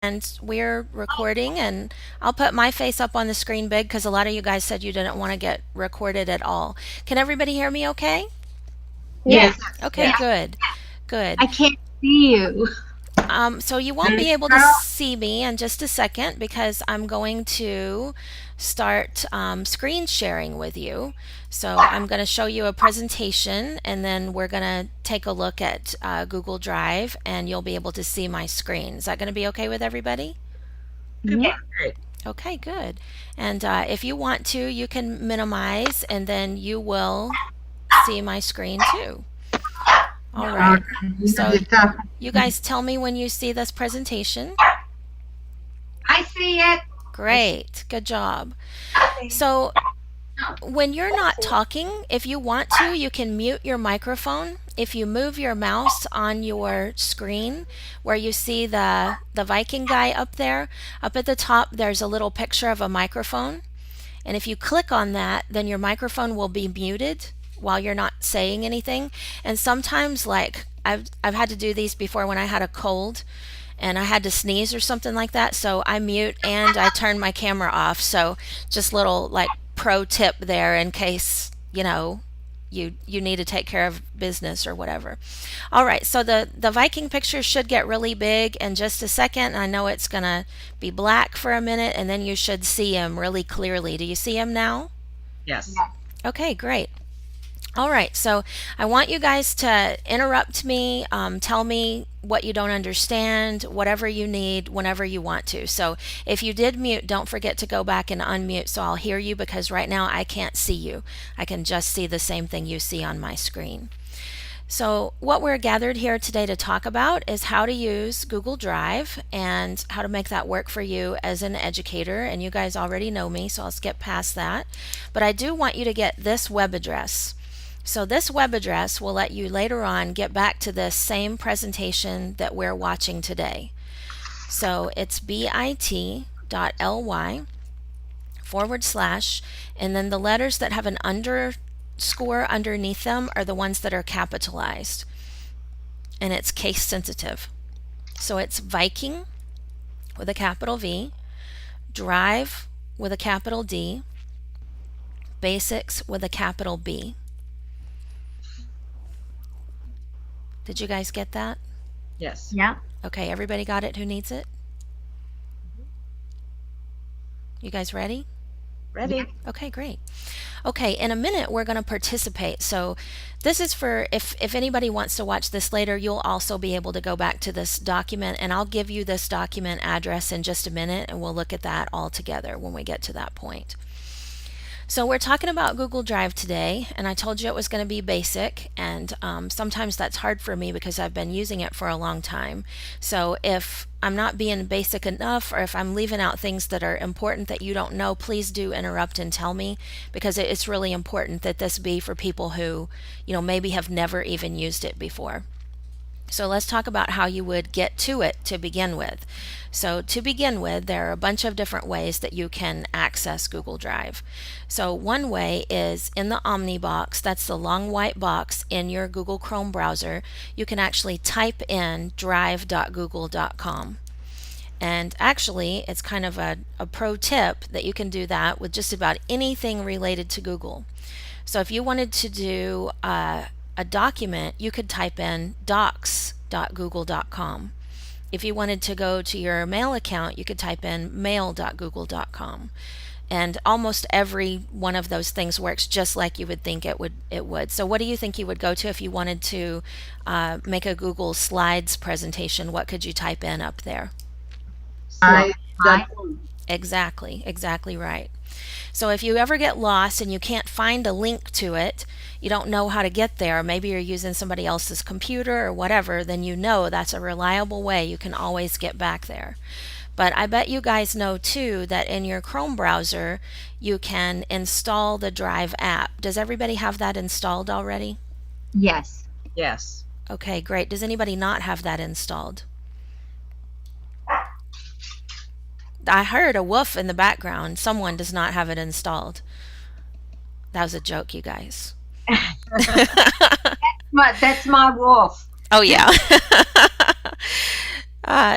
and we're recording, and I'll put my face up on the screen big because a lot of you guys said you didn't want to get recorded at all. Can everybody hear me okay? Yes. Okay, Yes. good. Good. I can't see you. So you won't be able to see me in just a second because I'm going to start screen sharing with you. So I'm going to show you a presentation, and then we're going to take a look at Google Drive, and you'll be able to see my screen. Is that going to be okay with everybody? Yeah. Great. Okay, good. And if you want to, you can minimize, and then you will see my screen too. All right. So you guys tell me when you see this presentation. I see it. Great. Good job. So when you're not talking, if you want to, you can mute your microphone. If you move your mouse on your screen where you see the Viking guy up there, up at the top there's a little picture of a microphone. And if you click on that, then your microphone will be muted while you're not saying anything. And sometimes, like I've had to do these before when I had a cold and I had to sneeze or something like that. So I mute and I turn my camera off. So just little like pro tip there in case, you need to take care of business or whatever. All right, so the Viking picture should get really big in just a second. I know it's going to be black for a minute, and then you should see him really clearly. Do you see him now? Yes. Okay, great. All right, so I want you guys to interrupt me, tell me what you don't understand, whatever you need, whenever you want to. So if you did mute, don't forget to go back and unmute so I'll hear you because right now I can't see you. I can just see the same thing you see on my screen. So, what we're gathered here today to talk about is how to use Google Drive and how to make that work for you as an educator. And you guys already know me, so I'll skip past that. But I do want you to get this web address. So, this web address will let you later on get back to this same presentation that we're watching today. So, it's bit.ly /, and then the letters that have an underscore underneath them are the ones that are capitalized, and it's case sensitive. So it's Viking with a capital V, Drive with a capital D, Basics with a capital B. Did you guys get that? Yes. Yeah. Okay, everybody got it who needs it? You guys ready? Ready? Okay, great. Okay, in a minute we're going to participate. So this is for if anybody wants to watch this later, you'll also be able to go back to this document, and I'll give you this document address in just a minute, and we'll look at that all together when we get to that point. So we're talking about Google Drive today, and I told you it was going to be basic, and sometimes that's hard for me because I've been using it for a long time. So if I'm not being basic enough, or if I'm leaving out things that are important that you don't know, please do interrupt and tell me, because it's really important that this be for people who, maybe have never even used it before. So let's talk about how you would get to it to begin with. So to begin with, there are a bunch of different ways that you can access Google Drive. So one way is in the Omni box, that's the long white box in your Google Chrome browser, you can actually type in drive.google.com. And actually, it's kind of a pro tip that you can do that with just about anything related to Google. So if you wanted to do a document, you could type in docs.google.com. If you wanted to go to your mail account, you could type in mail.google.com. And almost every one of those things works just like you would think it would. So what do you think you would go to if you wanted to make a Google Slides presentation? What could you type in up there? I. Exactly right. So if you ever get lost and you can't find a link to it, you don't know how to get there, maybe you're using somebody else's computer or whatever, then you know that's a reliable way you can always get back there. But I bet you guys know too that in your Chrome browser you can install the Drive app. Does everybody have that installed already? Yes. Yes. Okay, great. Does anybody not have that installed? I heard a woof in the background. Someone does not have it installed. That was a joke, you guys. That's my wolf. Oh, yeah.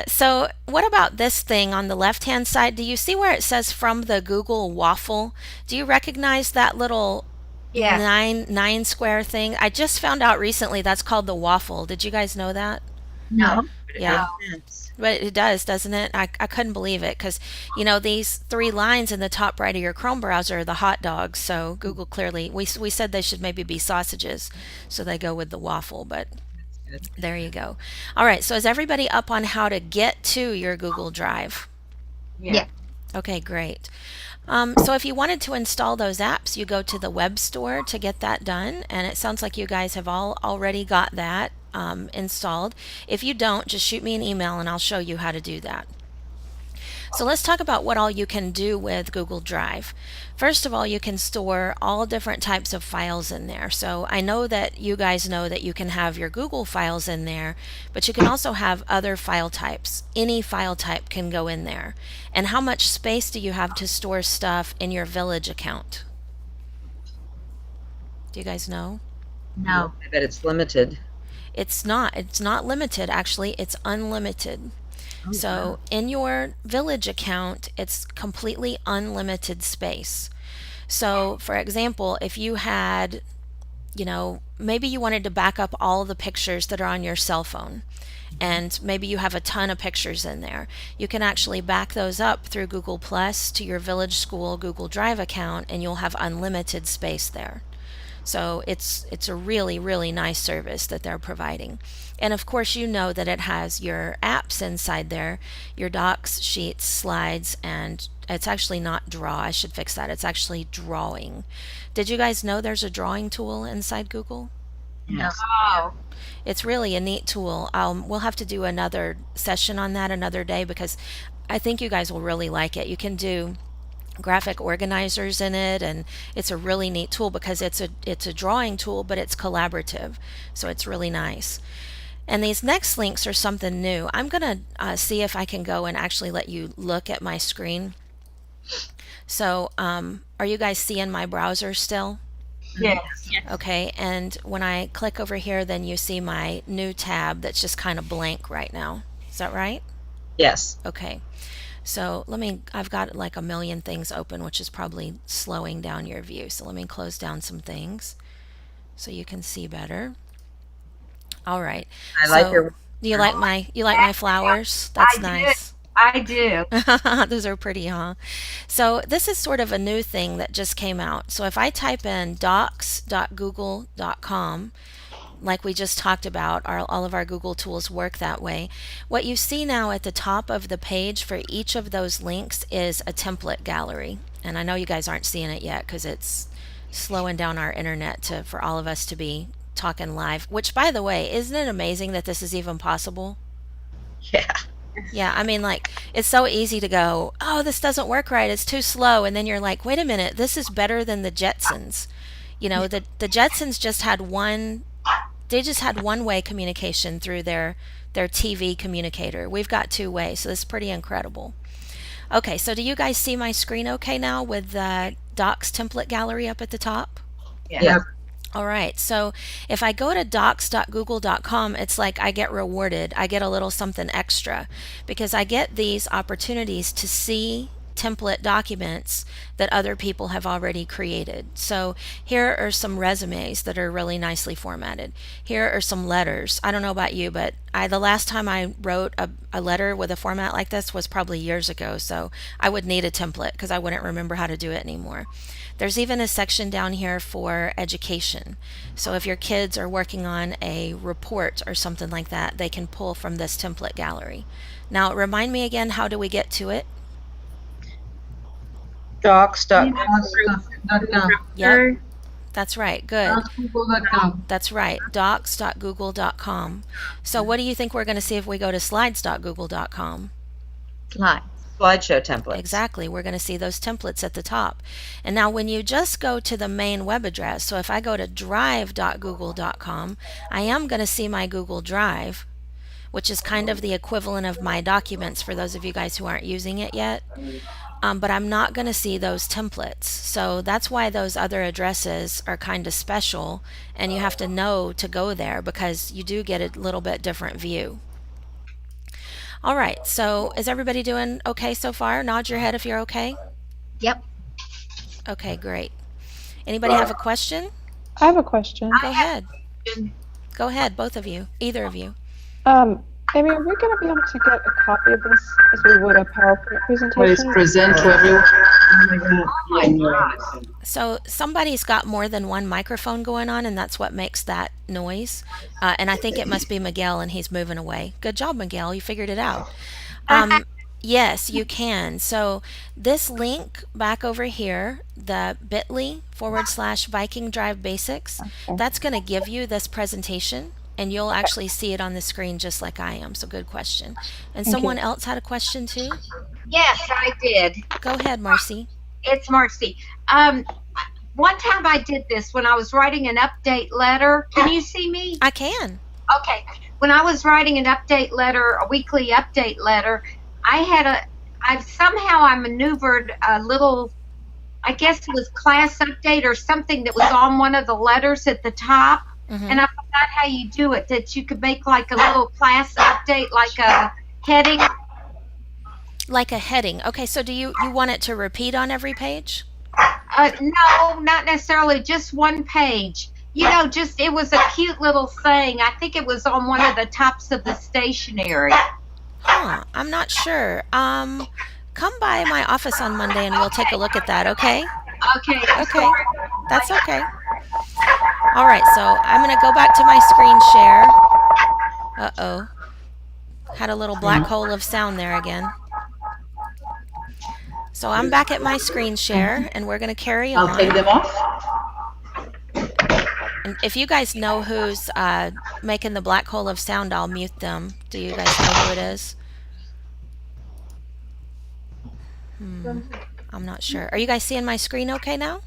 So, what about this thing on the left hand side? Do you see where it says from the Google waffle? Do you recognize that little Yes. nine square thing? I just found out recently that's called the waffle. Did you guys know that? No. But it Yeah. makes sense. But it does, doesn't it? I couldn't believe it because, these three lines in the top right of your Chrome browser are the hot dogs. So Google clearly, we said they should maybe be sausages. So they go with the waffle, but Good. there you go. All right. So is everybody up on how to get to your Google Drive? Yeah. Okay, great. So if you wanted to install those apps, you go to the web store to get that done. And it sounds like you guys have all already got that installed. If you don't, just shoot me an email and I'll show you how to do that. So let's talk about what all you can do with Google Drive. First of all, you can store all different types of files in there. So I know that you guys know that you can have your Google files in there, but you can also have other file types. Any file type can go in there. And how much space do you have to store stuff in your Village account? Do you guys know? No. I bet it's limited. It's not limited, actually, it's unlimited. Oh, So in your Village account, it's completely unlimited space. So, for example, if you had, maybe you wanted to back up all the pictures that are on your cell phone, and maybe you have a ton of pictures in there. You can actually back those up through Google Plus to your Village School Google Drive account, and you'll have unlimited space there. So it's a really, really nice service that they're providing. And of course, you know that it has your apps inside there, your docs, sheets, slides, and it's actually not draw. I should fix that. It's actually drawing. Did you guys know there's a drawing tool inside Google? yes. Oh. It's really a neat tool. We'll have to do another session on that another day because I think you guys will really like it. You can do graphic organizers in it, and it's a really neat tool because it's a drawing tool, but it's collaborative, so it's really nice. And these next links are something new. I'm gonna see if I can go and actually let you look at my screen. So are you guys seeing my browser still? Yes. Okay, and when I click over here, then you see my new tab that's just kind of blank right now. Is that right? Yes. Okay. So I've got like a million things open, which is probably slowing down your view. So let me close down some things so you can see better. All right. I like So your. do you like my flowers? That's I do. nice. I do. Those are pretty, huh? So this is sort of a new thing that just came out. So if I type in docs.google.com, like we just talked about, all of our Google tools work that way. What you see now at the top of the page for each of those links is a template gallery. And I know you guys aren't seeing it yet because it's slowing down our internet for all of us to be talking live, which, by the way, isn't it amazing that this is even possible? Yeah. Yeah, I mean, like, it's so easy to go, oh, this doesn't work right, it's too slow. And then you're like, wait a minute, this is better than the Jetsons. The Jetsons just had one-way communication through their TV communicator. We've got two way, so this is pretty incredible. Okay, so do you guys see my screen okay now with the Docs template gallery up at the top? Yes. Yeah. All right, so if I go to docs.google.com, it's like I get rewarded. I get a little something extra because I get these opportunities to see template documents that other people have already created. So here are some resumes that are really nicely formatted. Here are some letters. I don't know about you, but the last time I wrote a letter with a format like this was probably years ago, so I would need a template because I wouldn't remember how to do it anymore. There's even a section down here for education. So if your kids are working on a report or something like that, they can pull from this template gallery. Now, remind me again, how do we get to it? Docs.google.com. Yep, that's right. Good. Google.com. That's right. Docs.google.com. So what do you think we're going to see if we go to slides.google.com? Slide. Slideshow templates. Exactly. We're going to see those templates at the top. And now when you just go to the main web address, so if I go to drive.google.com, I am going to see my Google Drive, which is kind of the equivalent of my documents for those of you guys who aren't using it yet. But I'm not going to see those templates. So that's why those other addresses are kind of special, and you have to know to go there because you do get a little bit different view. All right, so is everybody doing okay so far? Nod your head if you're okay. Yep. Okay, great. Anybody have a question? I have a question. Go ahead. Go ahead, both of you, either of you. Amy, are we going to be able to get a copy of this as we would a PowerPoint Please presentation? present to everyone. Oh my God. So somebody's got more than one microphone going on, and that's what makes that noise. And I think it must be Miguel, and he's moving away. Good job, Miguel. You figured it out. Yes, you can. So this link back over here, the bit.ly/Viking Drive Basics, that's going to give you this presentation, and you'll actually see it on the screen just like I am. So good question. And Thank someone you. else had a question too? Yes, I did. Go ahead, Marcy. It's Marcy. One time I did this when I was writing an update letter. Can you see me? I can. Okay. When I was writing an update letter, a weekly update letter, I maneuvered a little, I guess it was class update or something that was on one of the letters at the top. And I forgot how you do it, that you could make like a little class update, like a heading. Like a heading. Okay, so do you want it to repeat on every page? No, not necessarily, just one page. It was a cute little thing. I think it was on one of the tops of the stationery. Huh, I'm not sure. Come by my office on Monday and we'll take a look at that, okay? Okay. Okay, that's okay. All right, so I'm going to go back to my screen share. Uh-oh. Had a little black hole of sound there again. So I'm back at my screen share, and we're going to carry on. I'll take them off. And if you guys know who's making the black hole of sound, I'll mute them. Do you guys know who it is? I'm not sure. Are you guys seeing my screen okay now?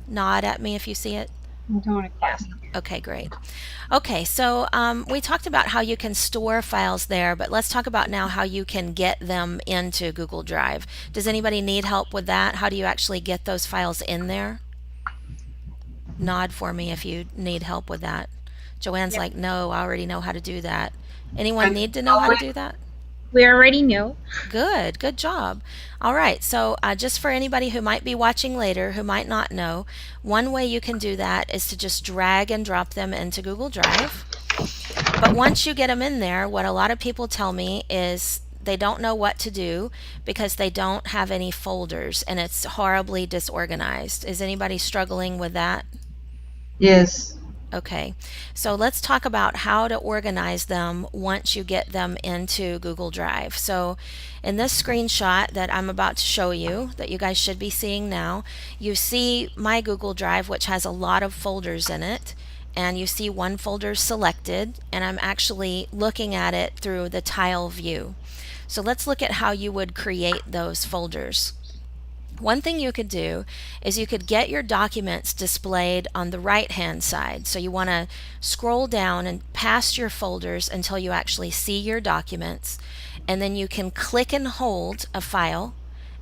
Nod at me if you see it. I'm doing it. Yes. Okay, great. Okay, so we talked about how you can store files there, but let's talk about now how you can get them into Google Drive. Does anybody need help with that? How do you actually get those files in there? Nod for me if you need help with that. Joanne's like, no, I already know how to do that. Anyone need to know how to do that? We already know. Good job. All right, so just for anybody who might be watching later who might not know, one way you can do that is to just drag and drop them into Google Drive. But once you get them in there, what a lot of people tell me is they don't know what to do because they don't have any folders and it's horribly disorganized. Is anybody struggling with that? Yes. Okay, so let's talk about how to organize them once you get them into Google Drive. So in this screenshot that I'm about to show you, that you guys should be seeing now, you see my Google Drive, which has a lot of folders in it, and you see one folder selected, and I'm actually looking at it through the tile view. So let's look at how you would create those folders. One thing you could do is you could get your documents displayed on the right hand side. So you want to scroll down and past your folders until you actually see your documents, and then you can click and hold a file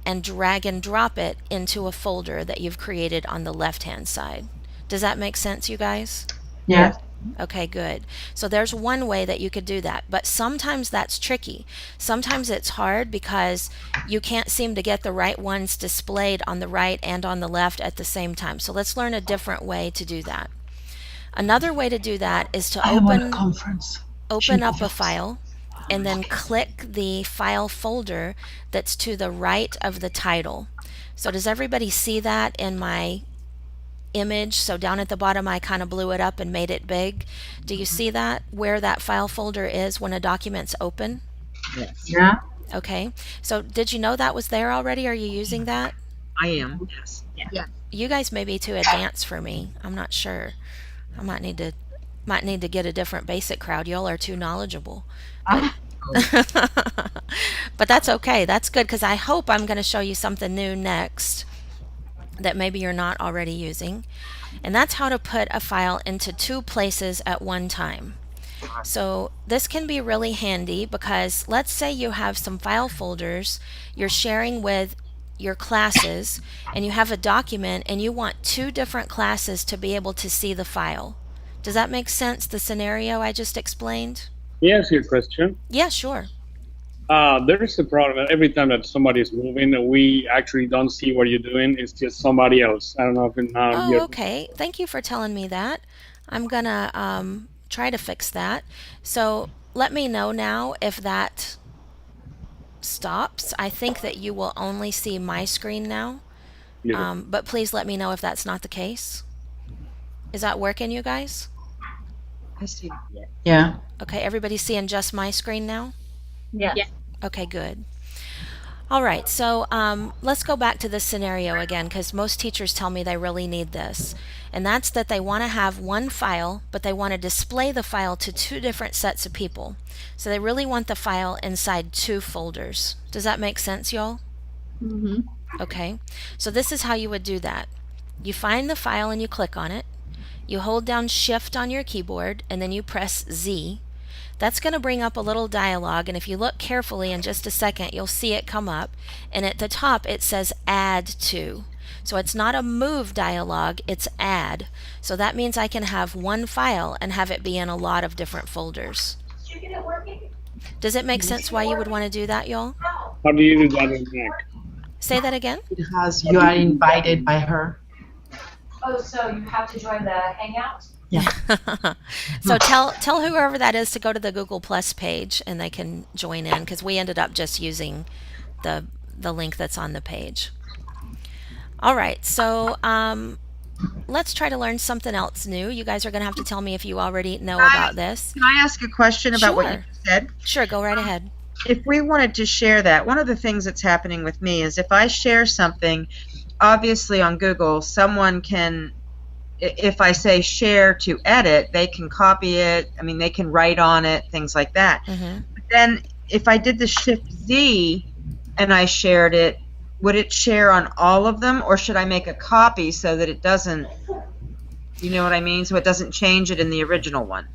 and drag and drop it into a folder that you've created on the left hand side. Does that make sense, you guys? Yes. Okay, good. So there's one way that you could do that, but sometimes that's tricky. Sometimes it's hard because you can't seem to get the right ones displayed on the right and on the left at the same time. So let's learn a different way to do that. Another way to do that is to open up a file and then click the file folder that's to the right of the title. So does everybody see that in my image? So down at the bottom I kind of blew it up and made it big. Do you see that, where that file folder is when a document's open? Yes. Yeah. Okay, so did you know that was there already? Are you using that? I am. Yes. You guys may be too advanced for me. I'm not sure. I might need to get a different basic crowd. Y'all are too knowledgeable. But that's okay. That's good because I hope I'm going to show you something new next that maybe you're not already using. And that's how to put a file into two places at one time. So this can be really handy because let's say you have some file folders you're sharing with your classes and you have a document and you want two different classes to be able to see the file. Does that make sense, the scenario I just explained? Yes, your question. Yeah, sure. There is a problem. Every time that somebody is moving, we actually don't see what you're doing. It's just somebody else. I don't know if now Oh, you're. okay. Thank you for telling me that. I'm gonna try to fix that. So let me know now if that stops. I think that you will only see my screen now, Yeah. but please let me know if that's not the case. Is that working, you guys? I see. Yeah. Okay, everybody's seeing just my screen now? Yes. Okay, good. All right, so let's go back to this scenario again because most teachers tell me they really need this. And that's that they want to have one file, but they want to display the file to two different sets of people. So they really want the file inside two folders. Does that make sense, y'all? Mm-hmm. Okay, so this is how you would do that. You find the file and you click on it. You hold down Shift on your keyboard and then you press Z. That's going to bring up a little dialog, and if you look carefully in just a second, you'll see it come up. And at the top, it says Add To. So it's not a move dialog, it's add. So that means I can have one file and have it be in a lot of different folders. Does it make sense why you would want to do that, y'all? How do you do that in Mac? Say that again. Because you are invited by her. Oh, so you have to join the Hangout? So tell whoever that is to go to the Google Plus page and they can join in because we ended up just using the link that's on the page. All right, so let's try to learn something else new. You guys are going to have to tell me if you already know about this. Can I ask a question about what you Sure. said? Sure, go right ahead. If we wanted to share that, one of the things that's happening with me is if I share something, obviously on Google, someone can, if I say share to edit, they can copy it. I mean, they can write on it, things like that. Mm-hmm. But then if I did the Shift Z and I shared it, would it share on all of them, or should I make a copy so that it doesn't, you know what I mean? So it doesn't change it in the original one.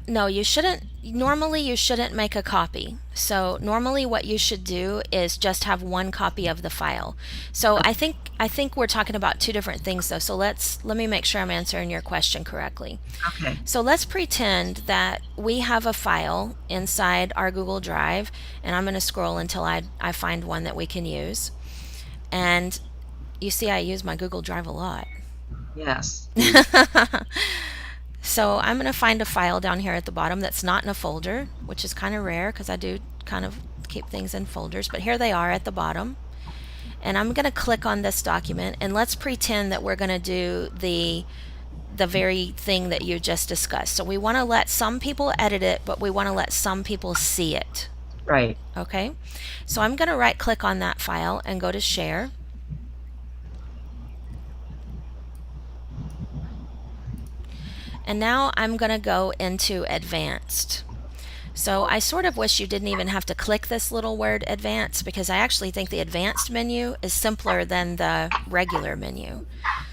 No, you shouldn't. Normally, you shouldn't make a copy. So normally, what you should do is just have one copy of the file. So I think we're talking about two different things, though. So let me make sure I'm answering your question correctly. Okay. So let's pretend that we have a file inside our Google Drive, and I'm going to scroll until I find one that we can use. And you see, I use my Google Drive a lot. Yes. So I'm going to find a file down here at the bottom that's not in a folder, which is kind of rare because I do kind of keep things in folders. But here they are at the bottom. And I'm going to click on this document, and let's pretend that we're going to do the very thing that you just discussed. So we want to let some people edit it, but we want to let some people see it. Right. Okay? So I'm going to right click on that file and go to Share. And now I'm going to go into Advanced. So I sort of wish you didn't even have to click this little word Advanced because I actually think the Advanced menu is simpler than the regular menu.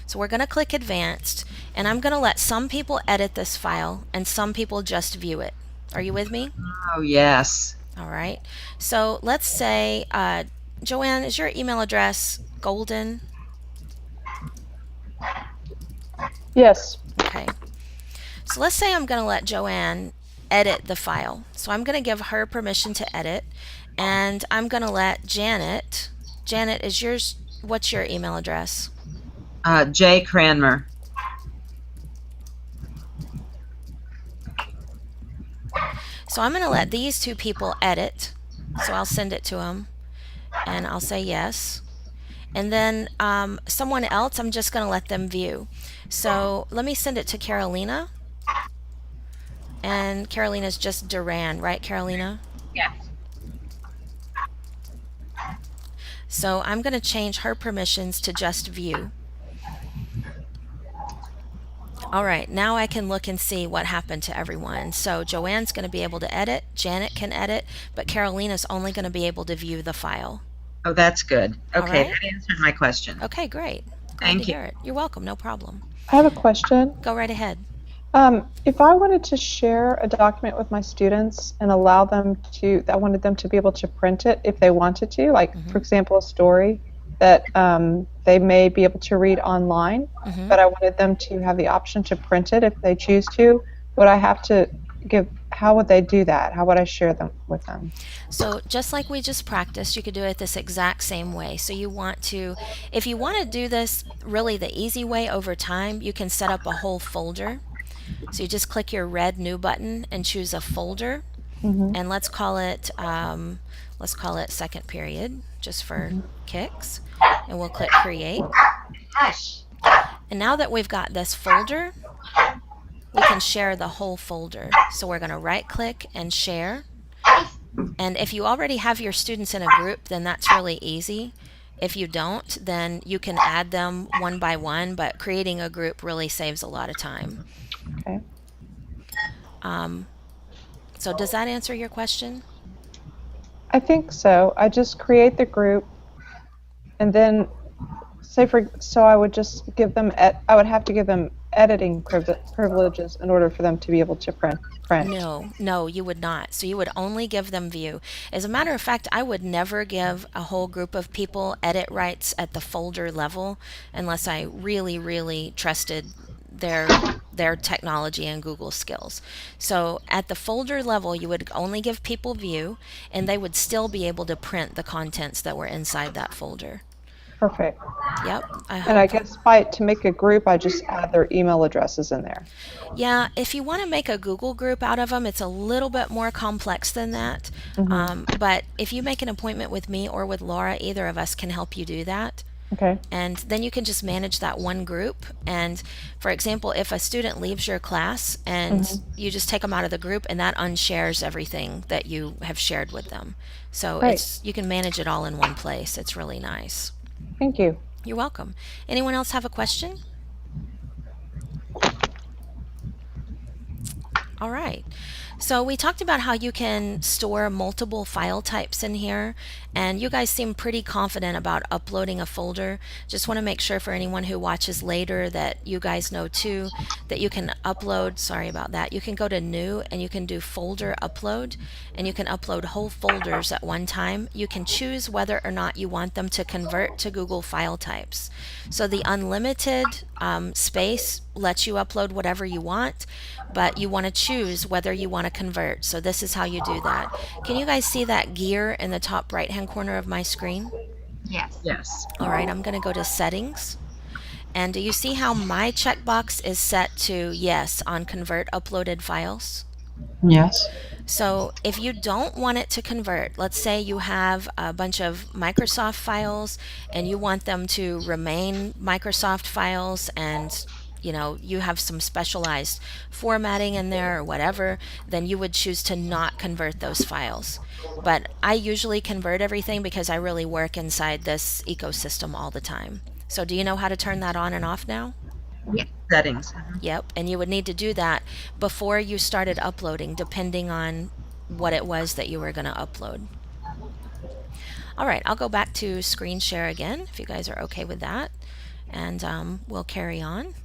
So we're going to click Advanced, and I'm going to let some people edit this file and some people just view it. Are you with me? Oh, yes. All right. So let's say, Joanne, is your email address Golden? Yes. Okay. So let's say I'm going to let Joanne edit the file. So I'm going to give her permission to edit, and I'm going to let Janet. Janet, is yours? What's your email address? Jay Cranmer. So I'm going to let these two people edit. So I'll send it to them, and I'll say yes. And then someone else, I'm just going to let them view. So let me send it to Carolina. And Carolina's just Duran, right, Carolina? Yes. So I'm going to change her permissions to just view. All right, now I can look and see what happened to everyone. So Joanne's going to be able to edit, Janet can edit, but Carolina's only going to be able to view the file. Oh, that's good. All Okay, right. that answered my question. Okay, great. Glad Thank to you. hear it. You're welcome, no problem. I have a question. Go right ahead. If I wanted to share a document with my students and allow them to, I wanted them to be able to print it if they wanted to, like, for example, a story that they may be able to read online, but I wanted them to have the option to print it if they choose to. Would I have to how would they do that? How would I share them with them? So just like we just practiced, you could do it this exact same way. So you want to, if you want to do this really the easy way over time, you can set up a whole folder. So you just click your red new button and choose a folder, and let's call it second period, just for kicks. And we'll click create. Hush. And now that we've got this folder, we can share the whole folder. So we're going to right click and share. And if you already have your students in a group, then that's really easy. If you don't, then you can add them one by one, but creating a group really saves a lot of time. Okay. So does that answer your question? I think so. I just create the group, and then so I would just give them. I would have to give them editing privileges in order for them to be able to print. No, you would not. So you would only give them view. As a matter of fact, I would never give a whole group of people edit rights at the folder level unless I really, really trusted their technology and Google skills. So at the folder level, you would only give people view, and they would still be able to print the contents that were inside that folder. Perfect. Yep. And I guess to make a group, I just add their email addresses in there. Yeah, if you want to make a Google group out of them, it's a little bit more complex than that. But if you make an appointment with me or with Laura, either of us can help you do that. Okay. And then you can just manage that one group. And for example, if a student leaves your class and you just take them out of the group, and that unshares everything that you have shared with them. So you can manage it all in one place. It's really nice. Thank you. You're welcome. Anyone else have a question? All right. So we talked about how you can store multiple file types in here, and you guys seem pretty confident about uploading a folder. Just want to make sure for anyone who watches later that you guys know too that you can upload, sorry about that, you can go to new and you can do folder upload, and you can upload whole folders at one time. You can choose whether or not you want them to convert to Google file types. So the unlimited space lets you upload whatever you want, but you want to choose whether you want to convert. So this is how you do that. Can you guys see that gear in the top right hand corner of my screen? Yes. Yes. All right, I'm going to go to settings. And do you see how my checkbox is set to yes on convert uploaded files? Yes. So if you don't want it to convert, let's say you have a bunch of Microsoft files and you want them to remain Microsoft files, and you have some specialized formatting in there or whatever, then you would choose to not convert those files. But I usually convert everything because I really work inside this ecosystem all the time. So do you know how to turn that on and off now? Settings. Yep, and you would need to do that before you started uploading, depending on what it was that you were going to upload. All right, I'll go back to screen share again, if you guys are okay with that, and we'll carry on.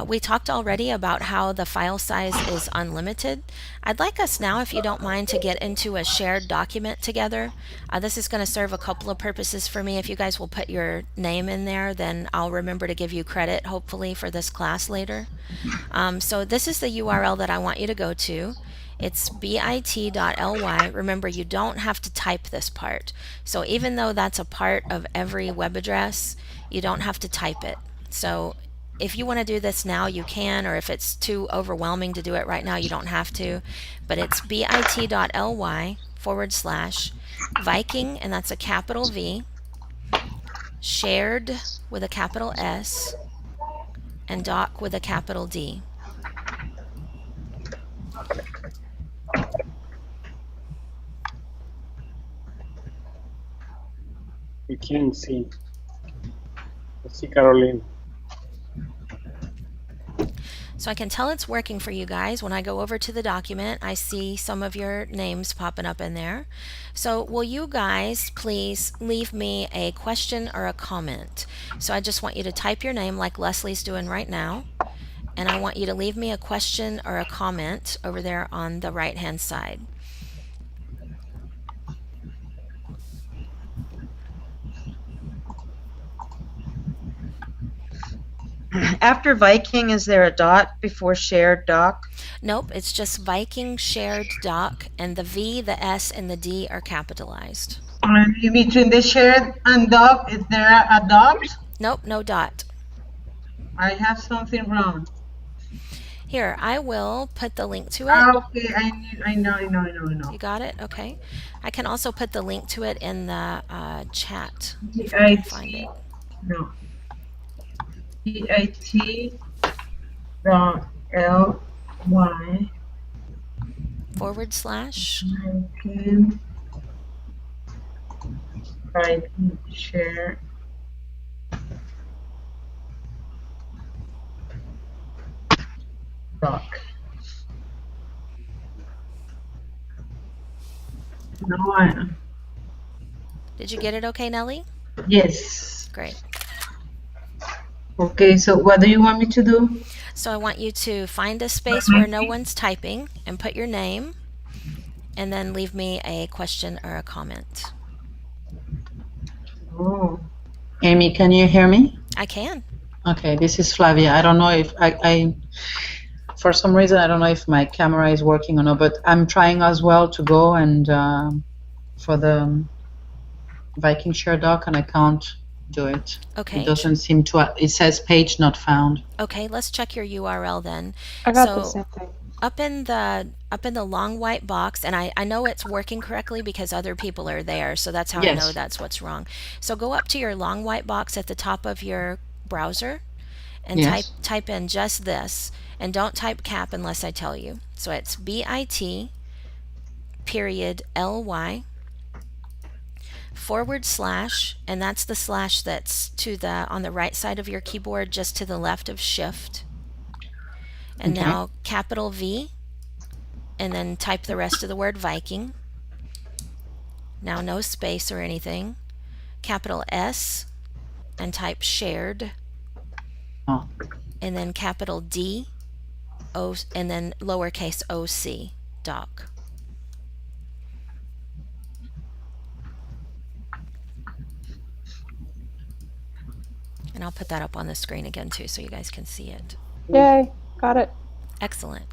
We talked already about how the file size is unlimited. I'd like us now, if you don't mind, to get into a shared document together. This is going to serve a couple of purposes for me. If you guys will put your name in there, then I'll remember to give you credit, hopefully, for this class later. So this is the URL that I want you to go to. It's bit.ly. Remember, you don't have to type this part. So even though that's a part of every web address, you don't have to type it. So if you want to do this now, you can, or if it's too overwhelming to do it right now, you don't have to. But it's bit.ly/Viking, and that's a capital V, shared with a capital S, and doc with a capital D. We can see. Let's see, Caroline. So I can tell it's working for you guys. When I go over to the document, I see some of your names popping up in there. So will you guys please leave me a question or a comment? So I just want you to type your name like Leslie's doing right now, and I want you to leave me a question or a comment over there on the right hand side. After Viking, is there a dot before shared doc? Nope, it's just Viking shared doc, and the V, the S, and the D are capitalized. And in between the shared and dot, is there a dot? Nope, no dot. I have something wrong. Here, I will put the link to it. Okay, I know. You got it? Okay. I can also put the link to it in the chat if I can find it. No. GIT dot LY / can type share doc. No, Did you get it okay, Nellie? yes. Great. Okay, so what do you want me to do? So I want you to find a space where no one's typing and put your name, and then leave me a question or a comment. Oh, Amy, can you hear me? I can. Okay, this is Flavia. I don't know if for some reason, I don't know if my camera is working or not, but I'm trying as well to go and for the Viking share doc, and I can't do it. Okay. It doesn't seem to. It says page not found. Okay, let's check your URL then. I got So the same thing. up in the long white box, and I know it's working correctly because other people are there, so that's how I Yes. know that's what's wrong. So go up to your long white box at the top of your browser and Yes. type in just this, and don't type cap unless I tell you. So it's bit period ly / and that's the slash that's on the right side of your keyboard, just to the left of shift. And Okay. now capital V, and then type the rest of the word Viking. Now no space or anything. Capital S, and type shared. Oh. And then capital D, and then lowercase OC, doc. And I'll put that up on the screen again too so you guys can see it. Yay, got it. Excellent.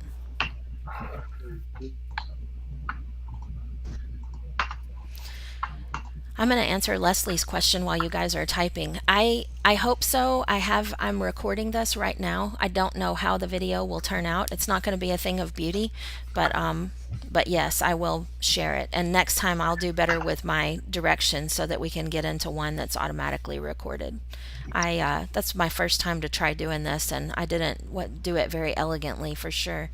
I'm going to answer Leslie's question while you guys are typing. I hope so. I'm recording this right now. I don't know how the video will turn out. It's not going to be a thing of beauty, but yes, I will share it. And next time I'll do better with my directions so that we can get into one that's automatically recorded. That's my first time to try doing this, and I didn't do it very elegantly for sure.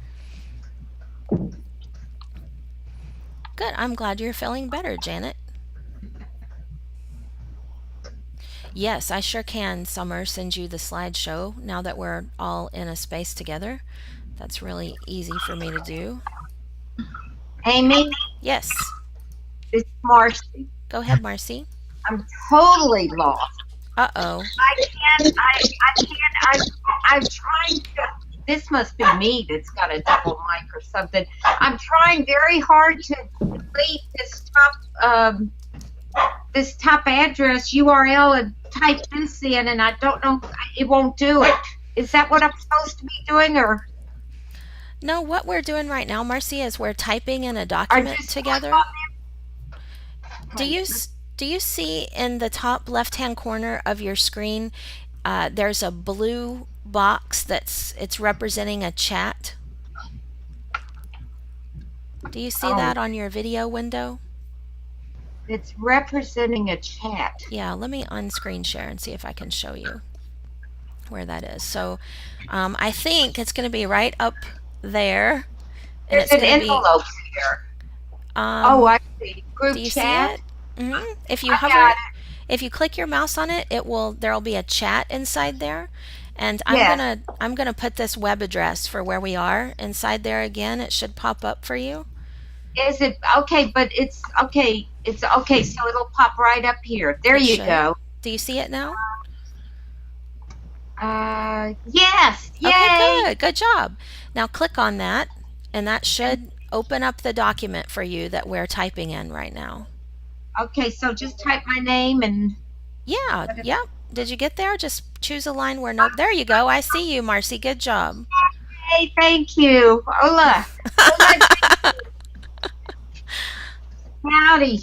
Good. I'm glad you're feeling better, Janet. Yes, I sure can, Summer, send you the slideshow now that we're all in a space together. That's really easy for me to do. Amy, Yes. it's Marcy. Go ahead, Marcy. I'm totally lost. Uh-oh. I'm trying to, this must be me that's got a double mic or something. I'm trying very hard to delete this top address URL and type this in, and I don't know, it won't do it. Is that what I'm supposed to be doing, or? No, what we're doing right now, Marcy, is we're typing in a document together. Do you see in the top left-hand corner of your screen, there's a blue box it's representing a chat? Do you see that on your video window? It's representing a chat. Yeah, let me on-screen share and see if I can show you where that is. So I think it's going to be right up there. And There's an envelope here. I see. Group do you chat. see it? Mm-hmm. If you I hover, got if you click your mouse on it, there'll be a chat inside there. And Yes. I'm gonna put this web address for where we are inside there again. It should pop up for you. Is it okay? But it's okay. It's okay. So it'll pop right up here. There It you should. go. Do you see it now? Yes. Yay. Okay, good job. Now click on that, and that should open up the document for you that we're typing in right now. Okay. So just type my name and. Yeah, yep. Did you get there? Just choose a line where no. There you go. I see you, Marcy. Good job. Hey, thank you. Ola. Ola, howdy.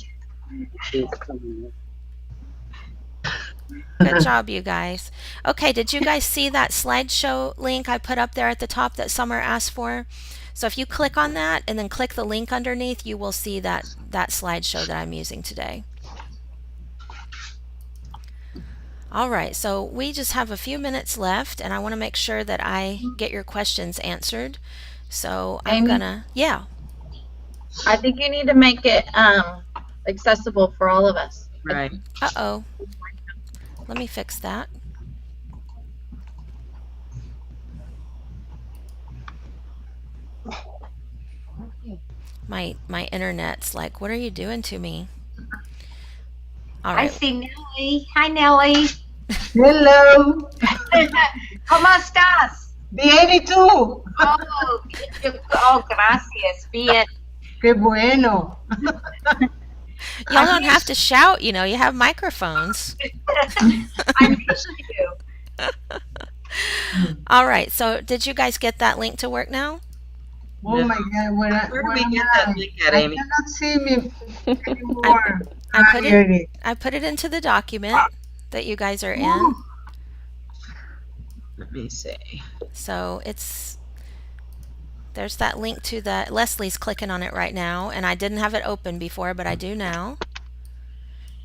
Good job, you guys. Okay, did you guys see that slideshow link I put up there at the top that Summer asked for? So if you click on that and then click the link underneath, you will see that slideshow that I'm using today. All right, so we just have a few minutes left, and I want to make sure that I get your questions answered. So I'm Amy? gonna, yeah. I think you need to make it accessible for all of us. Right. Uh-oh. Let me fix that. My internet's like, what are you doing to me? All I right. see Nellie. Hi, Nellie. Hello. ¿Cómo estás? Bien, ¿y tú? Oh, gracias. Bien. Qué bueno. Y'all don't have to shout, you have microphones. I miss you. All right, so did you guys get that link to work now? Oh my God, Where do we get that link at, I Amy? cannot see me anymore. I put it into the document that you guys are in. Let me see. So there's that link to the, Leslie's clicking on it right now, and I didn't have it open before, but I do now.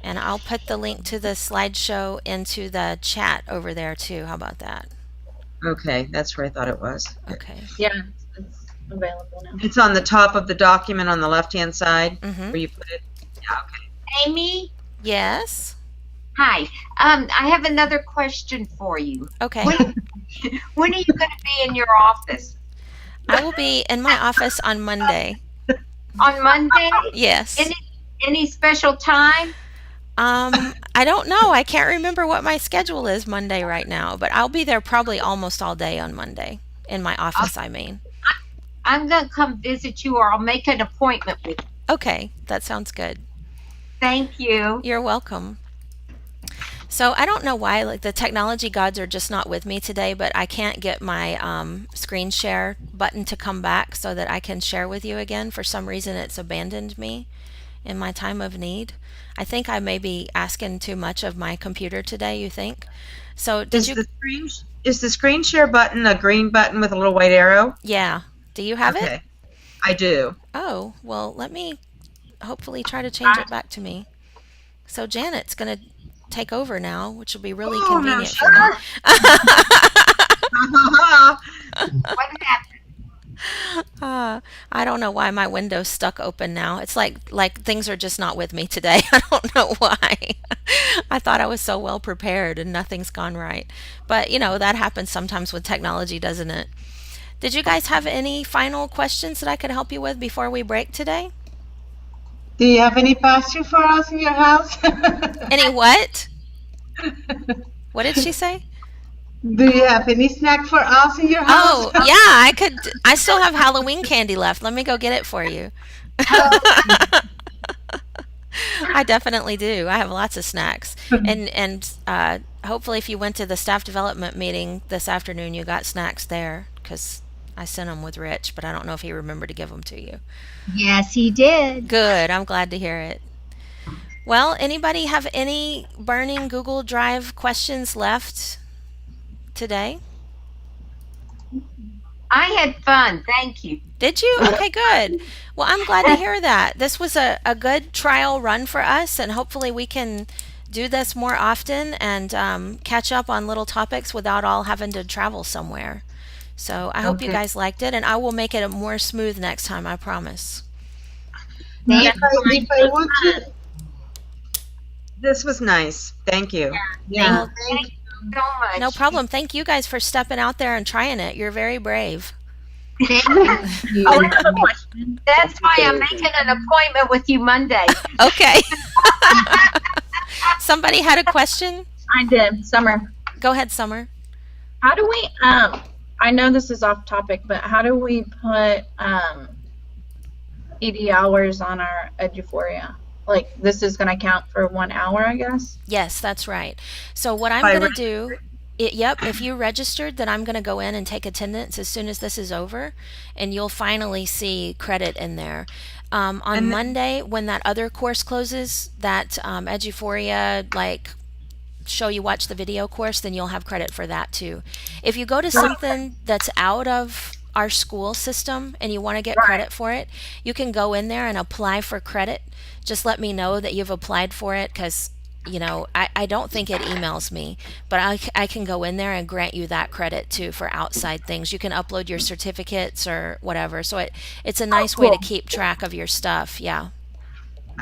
And I'll put the link to the slideshow into the chat over there too. How about that? Okay, that's where I thought it was. Okay. Yeah, it's available now. It's on the top of the document on the left-hand side Mm-hmm. where you put it. Yeah, okay. Amy? Yes. Hi. I have another question for you. Okay. When are you going to be in your office? I will be in my office on Monday. On Monday? Yes. Any special time? I don't know. I can't remember what my schedule is Monday right now, but I'll be there probably almost all day on Monday. In my office, I mean. I'm going to come visit you, or I'll make an appointment with you. Okay, that sounds good. Thank you. You're welcome. So I don't know why, like, the technology gods are just not with me today, but I can't get my screen share button to come back so that I can share with you again. For some reason, it's abandoned me in my time of need. I think I may be asking too much of my computer today, you think? So did you... Is the screen share button a green button with a little white arrow? Yeah. Do you have it? I do. Oh, well, let me hopefully try to change it back to me. So Janet's going to take over now, which will be really convenient for me. What happened? I don't know why my window's stuck open now. It's like things are just not with me today. I don't know why. I thought I was so well prepared and nothing's gone right. But, that happens sometimes with technology, doesn't it? Did you guys have any final questions that I could help you with before we break today? Do you have any pastry for us in your house? Any what? What did she say? Do you have any snack for us in your house? Oh, yeah, I still have Halloween candy left. Let me go get it for you. I definitely do. I have lots of snacks. And hopefully if you went to the staff development meeting this afternoon, you got snacks there, because I sent them with Rich, but I don't know if he remembered to give them to you. Yes, he did. Good. I'm glad to hear it. Well, anybody have any burning Google Drive questions left today? I had fun. Thank you. Did you? Okay, good. Well, I'm glad to hear that. This was a good trial run for us, and hopefully we can do this more often and catch up on little topics without all having to travel somewhere. So I hope you guys liked it, and I will make it more smooth next time, I promise. If I want to, This was nice. Thank you. yeah. Thank you so much. No problem. Thank you guys for stepping out there and trying it. You're very brave. Oh, that's why I'm making an appointment with you Monday. Okay. Somebody had a question? I did. Summer, Go ahead, Summer. how do we, I know this is off topic, but how do we put ED hours on our Eduphoria? Like, this is going to count for 1 hour, I guess? Yes, that's right. So what I'm By going to do Yep, if you registered, then I'm going to go in and take attendance as soon as this is over, and you'll finally see credit in there. On And- Monday, when that other course closes, that Eduphoria, like show you watch the video course, then you'll have credit for that too. If you go to something that's out of our school system and you want to get credit for it, you can go in there and apply for credit. Just let me know that you've applied for it, because I don't think it emails me, but I can go in there and grant you that credit too for outside things. You can upload your certificates or whatever. So it's a nice way to keep track of your stuff. Yeah.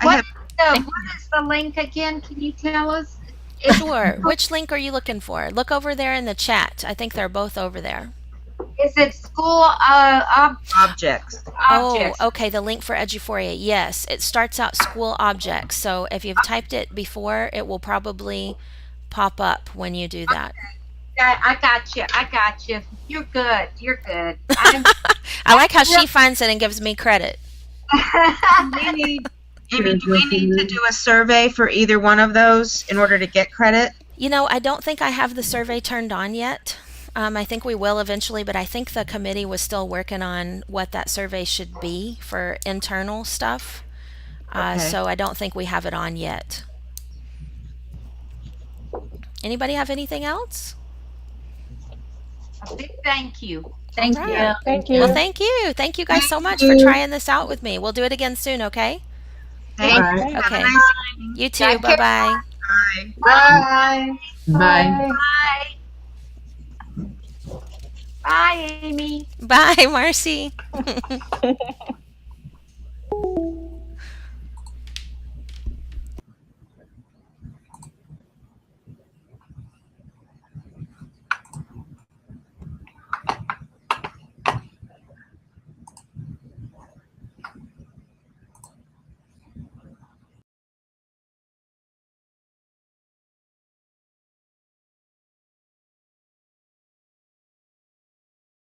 What is the link again? Can you tell us? Sure. Which link are you looking for? Look over there in the chat. I think they're both over there. Is it school Objects. Oh, okay. The link for Eduphoria. Yes, it starts out school objects. So if you've typed it before, it will probably pop up when you do that. I got you. You're good. I like how she finds it and gives me credit. Amy, do we need to do a survey for either one of those in order to get credit? I don't think I have the survey turned on yet. I think we will eventually, but I think the committee was still working on what that survey should be for internal stuff. So I don't think we have it on yet. Anybody have anything else? A big thank you. Thank All you. right. Thank you. Well, thank you. Thank you guys so much for trying this out with me. We'll do it again soon, okay? Thank Bye. you. Have a Okay. nice You too. Take care. Bye-bye. Bye. Bye. Bye, Amy. Bye, Marcy.